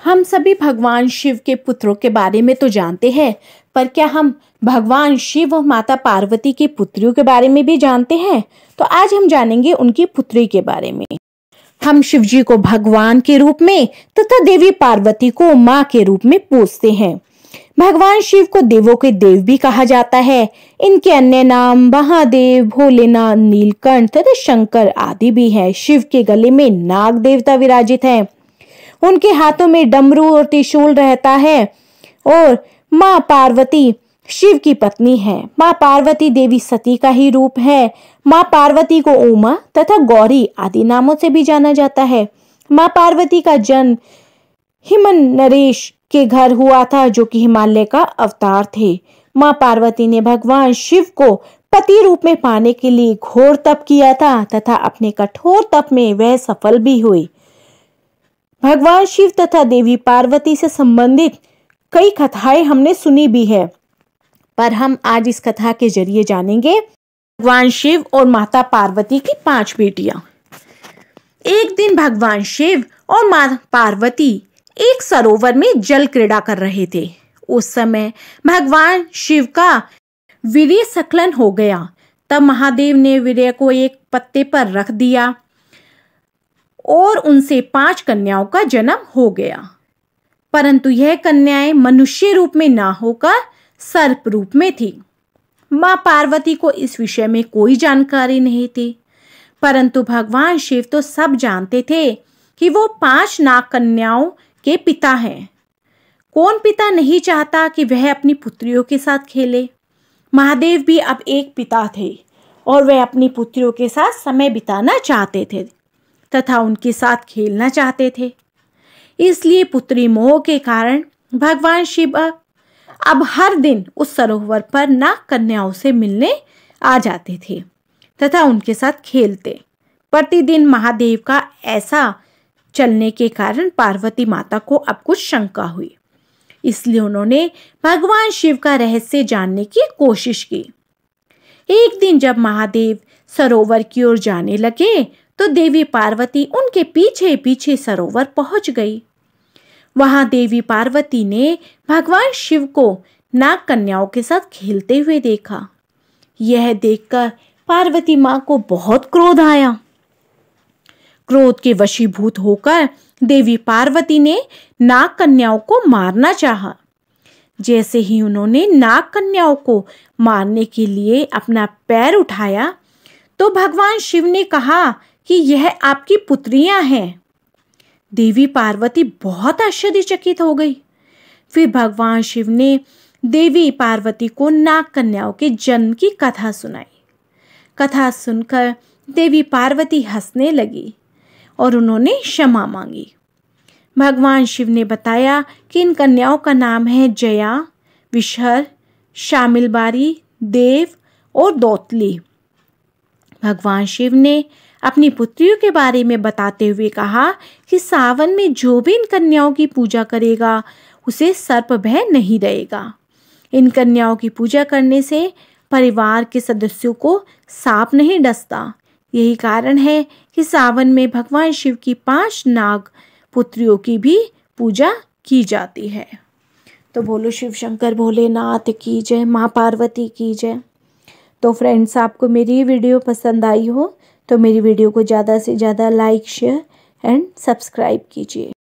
हम सभी भगवान शिव के पुत्रों के बारे में तो जानते हैं, पर क्या हम भगवान शिव और माता पार्वती की पुत्रियों के बारे में भी जानते हैं? तो आज हम जानेंगे उनकी पुत्री के बारे में। हम शिव जी को भगवान के रूप में तथा देवी पार्वती को माँ के रूप में पूजते हैं। भगवान शिव को देवों के देव भी कहा जाता है। इनके अन्य नाम महादेव, भोलेनाथ, नीलकंठ तथा शंकर आदि भी हैं। शिव के गले में नाग देवता विराजित है। उनके हाथों में डमरू और त्रिशूल रहता है। और माँ पार्वती शिव की पत्नी है। माँ पार्वती देवी सती का ही रूप है। माँ पार्वती को उमा तथा गौरी आदि नामों से भी जाना जाता है। माँ पार्वती का जन्म हिमनरेश के घर हुआ था, जो कि हिमालय का अवतार थे। माँ पार्वती ने भगवान शिव को पति रूप में पाने के लिए घोर तप किया था तथा अपने कठोर तप में वह सफल भी हुई। भगवान शिव तथा देवी पार्वती से संबंधित कई कथाएं हमने सुनी भी है, पर हम आज इस कथा के जरिए जानेंगे भगवान शिव और माता पार्वती की 5 बेटियां। एक दिन भगवान शिव और माता पार्वती एक सरोवर में जल क्रीड़ा कर रहे थे। उस समय भगवान शिव का वीर्य स्खलन हो गया। तब महादेव ने वीर्य को एक पत्ते पर रख दिया और उनसे 5 कन्याओं का जन्म हो गया। परंतु यह कन्याएं मनुष्य रूप में ना होकर सर्प रूप में थी। माँ पार्वती को इस विषय में कोई जानकारी नहीं थी, परंतु भगवान शिव तो सब जानते थे कि वो 5 नाग कन्याओं के पिता हैं। कौन पिता नहीं चाहता कि वह अपनी पुत्रियों के साथ खेले। महादेव भी अब एक पिता थे और वह अपनी पुत्रियों के साथ समय बिताना चाहते थे तथा उनके साथ खेलना चाहते थे। इसलिए पुत्री मोह के कारण भगवान शिव अब हर दिन उस सरोवर पर नाग कन्याओं से मिलने आ जाते थे तथा उनके साथ खेलते। प्रतिदिन महादेव का ऐसा चलने के कारण पार्वती माता को अब कुछ शंका हुई। इसलिए उन्होंने भगवान शिव का रहस्य जानने की कोशिश की। एक दिन जब महादेव सरोवर की ओर जाने लगे तो देवी पार्वती उनके पीछे पीछे सरोवर पहुंच गई। वहां देवी पार्वती ने भगवान शिव को नाग कन्याओं के साथ खेलते हुए देखा। यह देखकर पार्वती मां को बहुत क्रोध आया। क्रोध के वशीभूत होकर देवी पार्वती ने नाग कन्याओं को मारना चाहा। जैसे ही उन्होंने नाग कन्याओं को मारने के लिए अपना पैर उठाया तो भगवान शिव ने कहा कि यह आपकी पुत्रियां हैं। देवी पार्वती बहुत आश्चर्यचकित हो गई। फिर भगवान शिव ने देवी पार्वती को नाग कन्याओं के जन्म की कथा सुनाई। कथा सुनकर देवी पार्वती हंसने लगी और उन्होंने क्षमा मांगी। भगवान शिव ने बताया कि इन कन्याओं का नाम है जया, विशर, शामिलबारी, देव और दौतली। भगवान शिव ने अपनी पुत्रियों के बारे में बताते हुए कहा कि सावन में जो भी इन कन्याओं की पूजा करेगा उसे सर्प भय नहीं रहेगा। इन कन्याओं की पूजा करने से परिवार के सदस्यों को सांप नहीं डसता। यही कारण है कि सावन में भगवान शिव की 5 नाग पुत्रियों की भी पूजा की जाती है। तो बोलो शिव शंकर भोलेनाथ की जय, माँ पार्वती की जय। तो फ्रेंड्स, आपको मेरी वीडियो पसंद आई हो तो मेरी वीडियो को ज़्यादा से ज़्यादा लाइक, शेयर एंड सब्सक्राइब कीजिए।